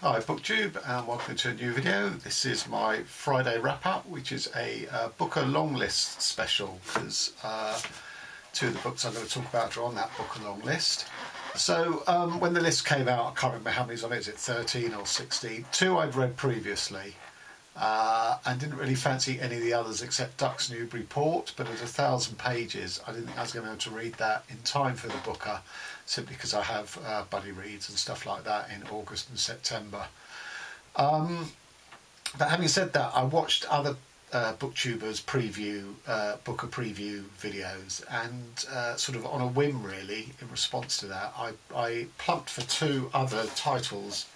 Hi BookTube, and welcome to a new video. This is my Friday wrap-up, which is a Booker Longlist special, because two of the books I'm going to talk about are on that Booker Longlist. So when the list came out, I can't remember how many's on it, is it 13 or 16? Two I'd read previously and didn't really fancy any of the others except Duck's Newburyport, but at 1,000 pages I didn't think I was going to be able to read that in time for the Booker, simply because I have buddy reads and stuff like that in August and September. But having said that, I watched other booktubers Booker preview videos, and sort of on a whim really, in response to that, I plumped for two other titles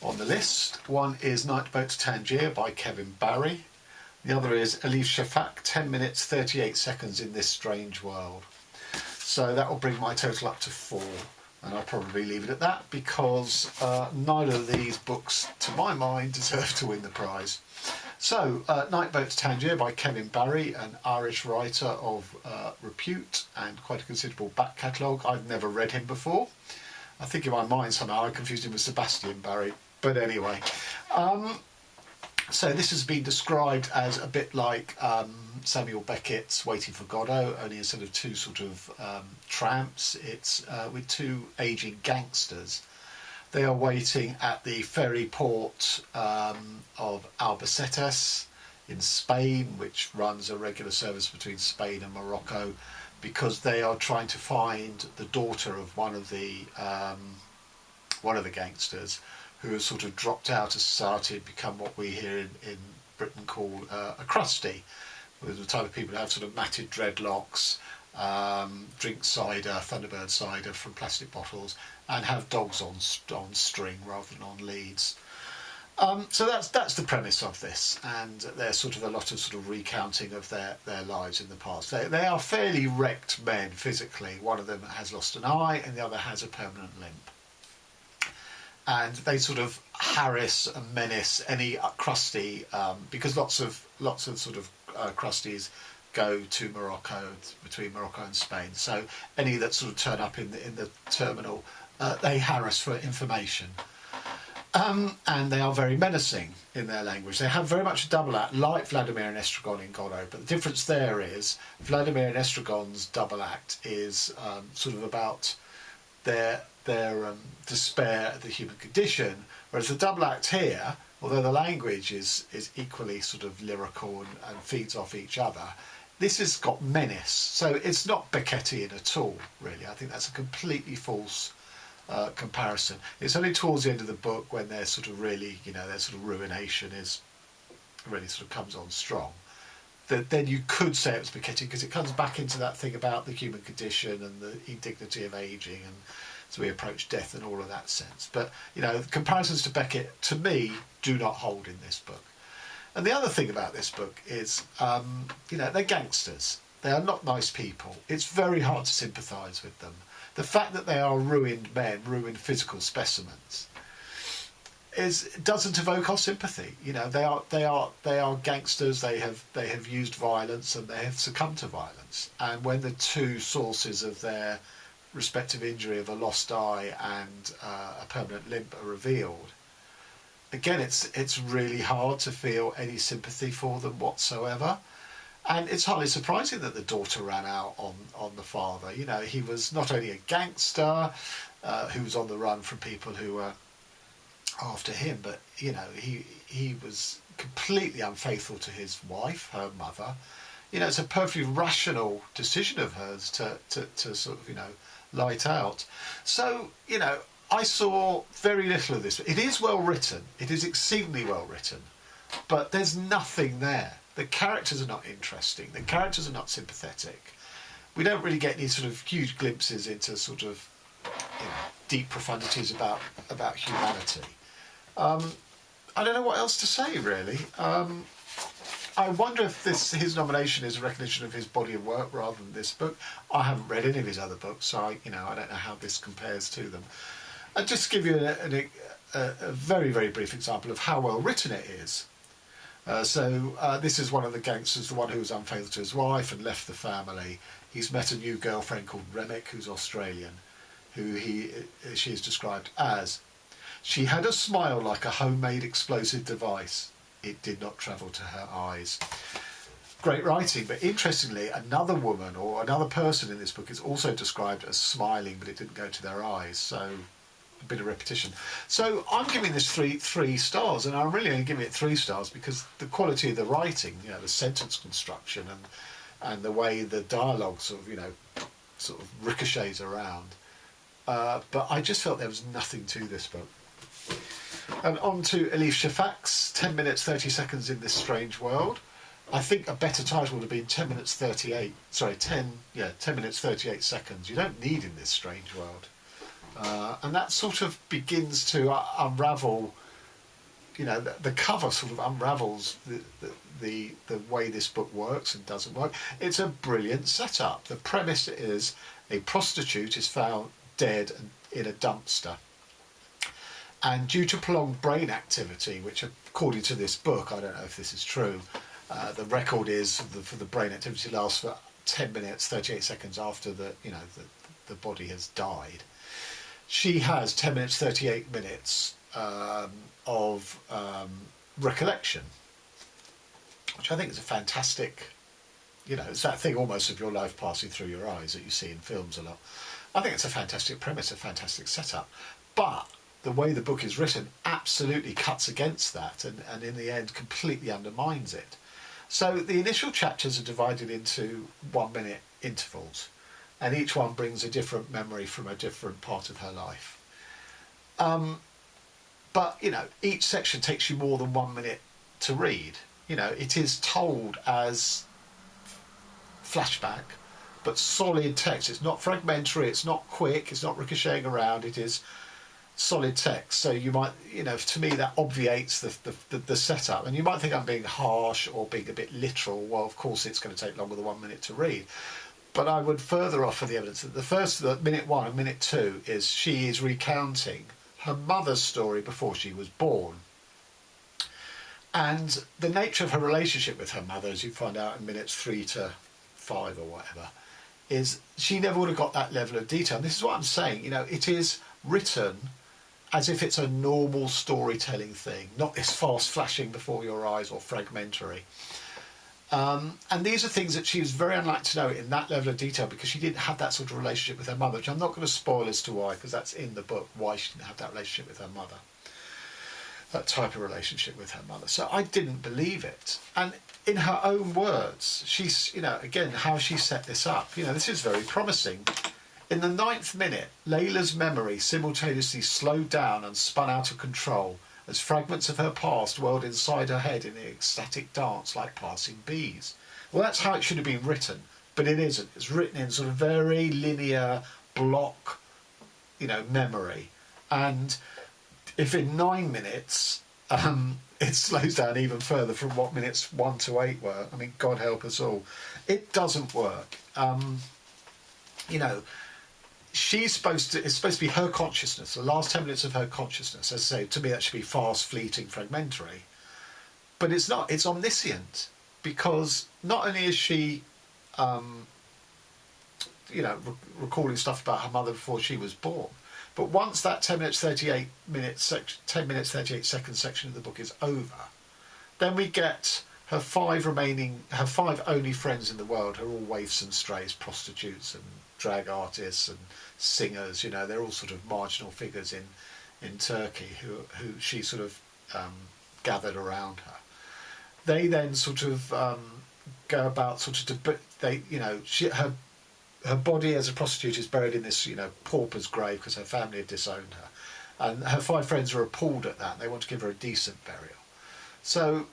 on the list. One is Night Boat to Tangier by Kevin Barry. The other is Elif Shafak, 10 minutes 38 seconds in this strange world. So that will bring my total up to 4, and I'll probably leave it at that, because neither of these books, to my mind, deserve to win the prize. So, Night Boat to Tangier by Kevin Barry, an Irish writer of repute and quite a considerable back catalogue. I've never read him before. I think in my mind somehow I confused him with Sebastian Barry, but anyway. So this has been described as a bit like Samuel Beckett's Waiting for Godot, only instead of two sort of tramps, it's with two ageing gangsters. They are waiting at the ferry port of Albacete in Spain, which runs a regular service between Spain and Morocco, because they are trying to find the daughter of one of the gangsters, who has sort of dropped out of society and become what we here in Britain call a crusty. With the type of people who have sort of matted dreadlocks, drink cider, Thunderbird cider from plastic bottles, and have dogs on string rather than on leads. So that's the premise of this, and there's sort of a lot of sort of recounting of their lives in the past. They are fairly wrecked men physically. One of them has lost an eye and the other has a permanent limp. And they sort of harass and menace any crusty, because lots of sort of crusties go to Morocco, between Morocco and Spain. So any that sort of turn up in the terminal, they harass for information. And they are very menacing in their language. They have very much a double act, like Vladimir and Estragon in Godot, but the difference there is Vladimir and Estragon's double act is sort of about their despair at the human condition, whereas the double act here, although the language is equally sort of lyrical and feeds off each other, this has got menace. So it's not Beckettian at all, really. I think that's a completely false comparison. It's only towards the end of the book, when they're sort of really, their sort of ruination is really sort of comes on strong, that then you could say it was Beckettian, because it comes back into that thing about the human condition and the indignity of ageing, and so we approach death and all of that sense. But comparisons to Beckett, to me, do not hold in this book. And the other thing about this book is, they're gangsters. They are not nice people. It's very hard to sympathise with them. The fact that they are ruined men, ruined physical specimens, doesn't evoke our sympathy. They are gangsters. They have used violence and they have succumbed to violence. And when the two sources of their respective injury of a lost eye and a permanent limp are revealed, again, it's really hard to feel any sympathy for them whatsoever. And it's hardly surprising that the daughter ran out on the father. He was not only a gangster who was on the run from people who were after him, but he was completely unfaithful to his wife, her mother. It's a perfectly rational decision of hers to sort of light out. So I saw very little of this. It is well written. It is exceedingly well written, but there's nothing there. The characters are not interesting. The characters are not sympathetic. We don't really get any sort of huge glimpses into sort of deep profundities about humanity. I don't know what else to say, really. I wonder if his nomination is a recognition of his body of work rather than this book. I haven't read any of his other books, so I don't know how this compares to them. I'll just give you a very, very brief example of how well written it is. This is one of the gangsters, the one who was unfaithful to his wife and left the family. He's met a new girlfriend called Remick, who's Australian, who she is described as. She had a smile like a homemade explosive device. It did not travel to her eyes. Great writing, but interestingly, another woman or another person in this book is also described as smiling, but it didn't go to their eyes. So a bit of repetition. So I'm giving this three stars, and I'm really only giving it 3 stars because the quality of the writing, you know, the sentence construction and the way the dialogue sort of ricochets around. But I just felt there was nothing to this book. And on to Elif Shafak's 10 minutes 30 seconds in this strange world. I think a better title would have been 10 minutes 38. Sorry, 10 minutes 38 seconds. You don't need in this strange world. And that sort of begins to unravel. You know, the cover sort of unravels the way this book works and doesn't work. It's a brilliant setup. The premise is a prostitute is found dead in a dumpster. And due to prolonged brain activity, which according to this book, I don't know if this is true, the record is for the brain activity lasts for 10 minutes, 38 seconds after the body has died. She has 10 minutes, 38 minutes of recollection, which I think is a fantastic, it's that thing almost of your life passing through your eyes that you see in films a lot. I think it's a fantastic premise, a fantastic setup, but the way the book is written absolutely cuts against that and in the end completely undermines it. So the initial chapters are divided into 1-minute intervals, and each one brings a different memory from a different part of her life. But, each section takes you more than 1 minute to read. It is told as flashback, but solid text. It's not fragmentary, it's not quick, it's not ricocheting around, it is solid text. So you might, to me that obviates the setup. And you might think I'm being harsh or being a bit literal. Well, of course it's going to take longer than 1 minute to read. But I would further offer the evidence that the minute 1 and minute 2 is she is recounting her mother's story before she was born. And the nature of her relationship with her mother, as you find out in minutes 3 to 5 or whatever, is she never would have got that level of detail. And this is what I'm saying, it is written as if it's a normal storytelling thing, not this fast flashing before your eyes or fragmentary. And these are things that she was very unlikely to know in that level of detail because she didn't have that sort of relationship with her mother, which I'm not going to spoil as to why, because that's in the book, why she didn't have that relationship with her mother, that type of relationship with her mother. So I didn't believe it. And in her own words, she's, again, how she set this up, this is very promising. In the 9th minute, Layla's memory simultaneously slowed down and spun out of control as fragments of her past whirled inside her head in an ecstatic dance like passing bees. Well, that's how it should have been written, but it isn't. It's written in sort of very linear block, memory. And if in 9 minutes it slows down even further from what minutes 1 to 8 were, I mean, God help us all, it doesn't work. It's supposed to be her consciousness, the last 10 minutes of her consciousness. As I say, to me that should be fast, fleeting, fragmentary. But it's not, it's omniscient, because not only is she, recalling stuff about her mother before she was born, but once that 10 minutes 38 seconds section of the book is over, then we get her 5 only friends in the world who are all waifs and strays, prostitutes and drag artists and singers. They're all sort of marginal figures in Turkey who she sort of gathered around her. They then sort of go about her body as a prostitute is buried in this pauper's grave because her family had disowned her, and her 5 friends are appalled at that and they want to give her a decent burial. So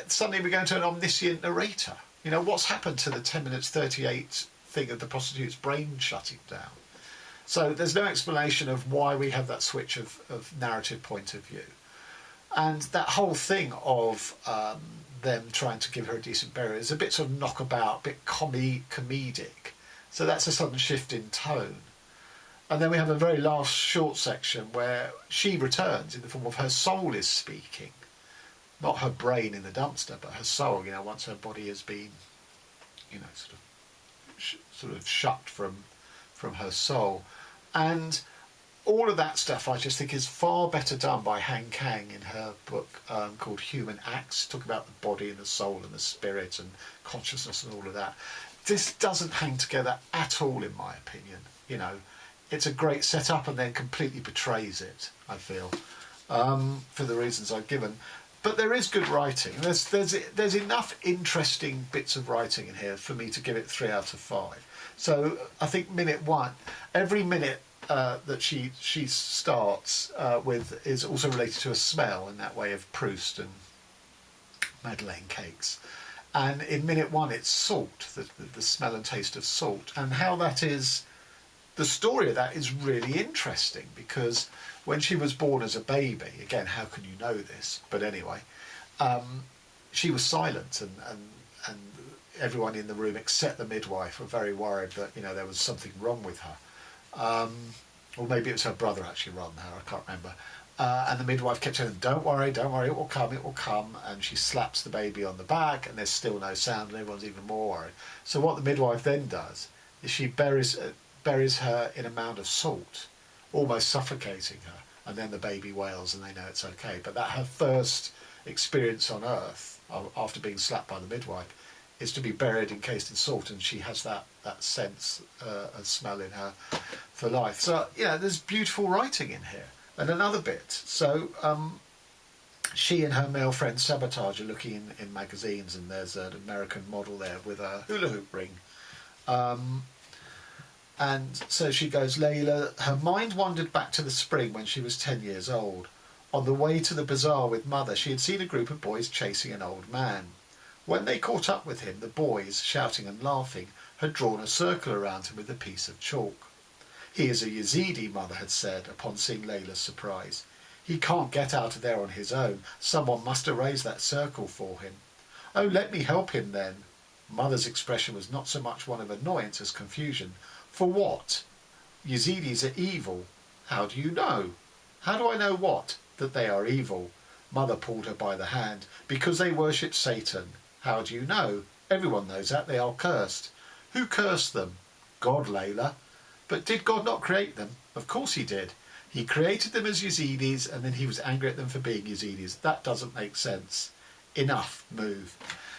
suddenly we go into an omniscient narrator. What's happened to the 10 minutes 38 thing of the prostitute's brain shutting down? So there's no explanation of why we have that switch of narrative point of view. And that whole thing of them trying to give her a decent burial is a bit sort of knockabout, a bit comedic. So that's a sudden shift in tone. And then we have a very last short section where she returns in the form of her soul is speaking. Not her brain in the dumpster, but her soul, once her body has been, sort of shut from her soul. And all of that stuff I just think is far better done by Han Kang in her book called Human Acts, talking about the body and the soul and the spirit and consciousness and all of that. This doesn't hang together at all, in my opinion. You know, it's a great setup and then completely betrays it, I feel, for the reasons I've given. But there is good writing. There's enough interesting bits of writing in here for me to give it 3 out of 5. So I think minute 1, every minute that she starts with is also related to a smell, in that way of Proust and Madeleine cakes. And in minute 1 it's salt, the smell and taste of salt, and how that is, the story of that is really interesting, because when she was born as a baby, again, how can you know this, but anyway, she was silent, and everyone in the room except the midwife were very worried that, you know, there was something wrong with her. Or maybe it was her brother actually rather than her, I can't remember. And the midwife kept saying, don't worry, it will come. And she slaps the baby on the back and there's still no sound and everyone's even more worried. So what the midwife then does is she buries her in a mound of salt, almost suffocating her. And then the baby wails and they know it's okay. But that her first experience on earth, after being slapped by the midwife, is to be buried encased in salt, and she has that sense and smell in her for life. So yeah, there's beautiful writing in here. And another bit, so she and her male friend Sabotage are looking in magazines, and there's an American model there with a hula hoop ring. And so she goes, Layla, her mind wandered back to the spring when she was 10 years old. On the way to the bazaar with mother, she had seen a group of boys chasing an old man. When they caught up with him, the boys, shouting and laughing, had drawn a circle around him with a piece of chalk. He is a Yazidi, mother had said, upon seeing Layla's surprise. He can't get out of there on his own. Someone must erase that circle for him. Oh, let me help him then. Mother's expression was not so much one of annoyance as confusion. For what? Yazidis are evil. How do you know? How do I know what? That they are evil. Mother pulled her by the hand. Because they worship Satan. How do you know? Everyone knows that. They are cursed. Who cursed them? God, Layla. But did God not create them? Of course he did. He created them as Yazidis, and then he was angry at them for being Yazidis. That doesn't make sense. Enough. Move.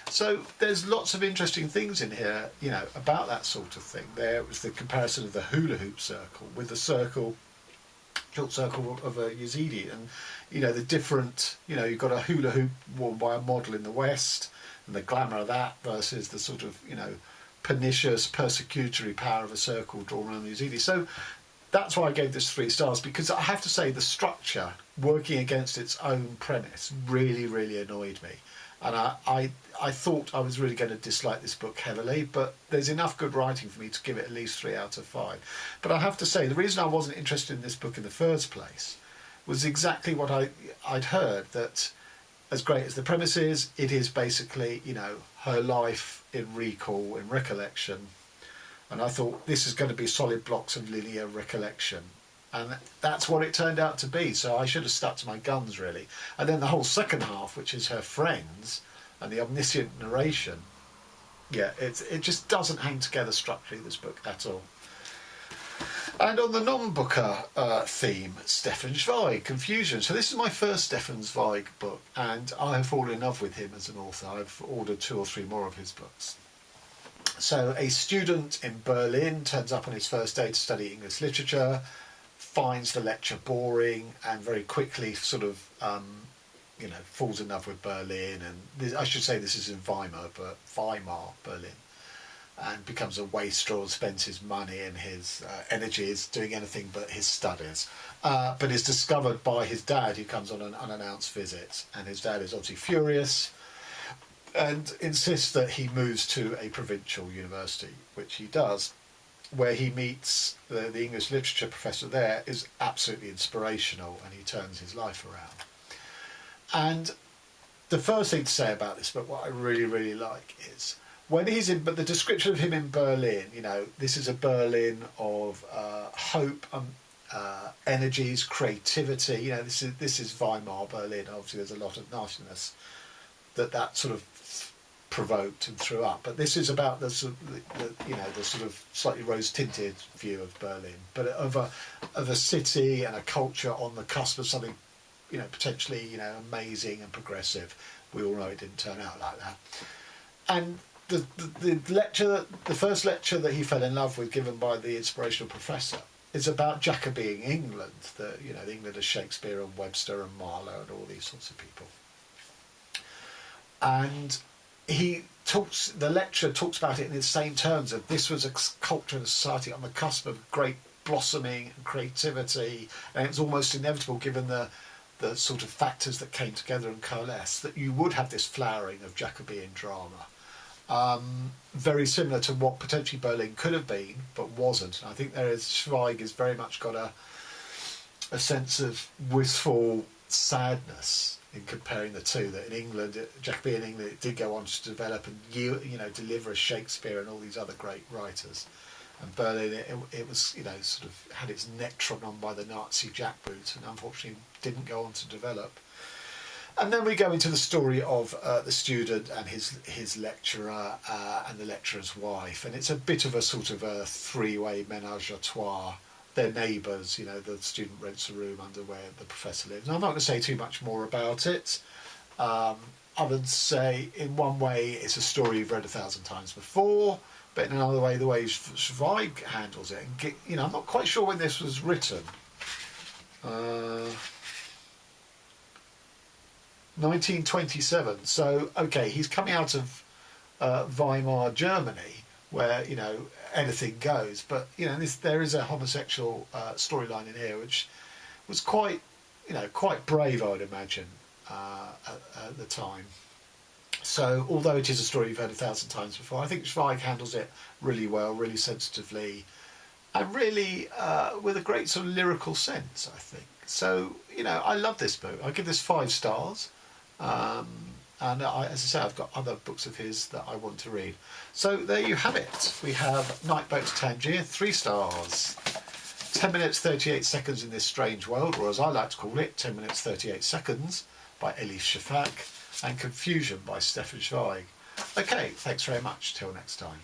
So there's lots of interesting things in here, you know, about that sort of thing. There was the comparison of the hula hoop circle with the short circle of a Yazidi, and you know, the different, you know, you've got a hula hoop worn by a model in the West, and the glamour of that versus the sort of, you know, pernicious, persecutory power of a circle drawn around the Yazidi. So that's why I gave this 3 stars, because I have to say the structure, working against its own premise, really, really annoyed me. And I thought I was really going to dislike this book heavily, but there's enough good writing for me to give it at least 3 out of 5. But I have to say, the reason I wasn't interested in this book in the first place was exactly what I'd heard, that as great as the premise is, it is basically, you know, her life in recall, in recollection. And I thought this is going to be solid blocks of linear recollection. And that's what it turned out to be. So I should have stuck to my guns, really. And then the whole second half, which is her friends and the omniscient narration, yeah, it just doesn't hang together structurally, this book, at all. And on the non-booker theme, Stefan Zweig, Confusion. So this is my first Stefan Zweig book, and I have fallen in love with him as an author. I've ordered 2 or 3 more of his books. So a student in Berlin turns up on his first day to study English literature, finds the lecture boring, and very quickly sort of, you know, falls in love with Berlin. And I should say this is in Weimar, Berlin. And becomes a wastrel, spends his money and his energies doing anything but his studies. But is discovered by his dad, who comes on an unannounced visit. And his dad is obviously furious and insists that he moves to a provincial university, which he does, where he meets the English literature professor there, is absolutely inspirational, and he turns his life around. And the first thing to say about this book, what I really, really like, is when he's in, but the description of him in Berlin, you know, this is a Berlin of hope, energies, creativity. You know, this is Weimar Berlin. Obviously, there's a lot of nastiness that sort of provoked and threw up. But this is about the sort of, the sort of slightly rose-tinted view of Berlin, but of a city and a culture on the cusp of something, potentially, amazing and progressive. We all know it didn't turn out like that. And the first lecture that he fell in love with, given by the inspirational professor, is about Jacobean England, the England of Shakespeare and Webster and Marlowe and all these sorts of people. And the lecturer talks about it in the same terms of this was a culture and a society on the cusp of great blossoming and creativity, and it's almost inevitable, given the sort of factors that came together and coalesced, that you would have this flowering of Jacobean drama. Very similar to what potentially Berlin could have been, but wasn't. And I think Schweig has very much got a sense of wistful sadness in comparing the two. That in England, Jacobean England, it did go on to develop and deliver a Shakespeare and all these other great writers. And Berlin, it was sort of had its neck trodden on by the Nazi jackboots, and unfortunately didn't go on to develop. And then we go into the story of the student and his lecturer and the lecturer's wife, and it's a bit of a sort of a three-way menage a trois. They're neighbours, the student rents a room under where the professor lives. And I'm not going to say too much more about it. I would say, in one way, it's a story you've read 1,000 times before, but in another way, the way Zweig handles it, and I'm not quite sure when this was written. 1927. So, okay, he's coming out of Weimar, Germany, where anything goes. But there is a homosexual storyline in here, which was quite brave, I would imagine, at the time. So, although it is a story you've heard 1,000 times before, I think Schweig handles it really well, really sensitively, and really with a great sort of lyrical sense, I think. So, I love this book. I give this 5 stars. And as I say, I've got other books of his that I want to read. So there you have it. We have Night Boat to Tangier, 3 stars. 10 minutes 38 seconds in this strange world, or as I like to call it, 10 minutes 38 seconds by Elif Shafak, and Confusion by Stefan Zweig. Okay, thanks very much. Till next time.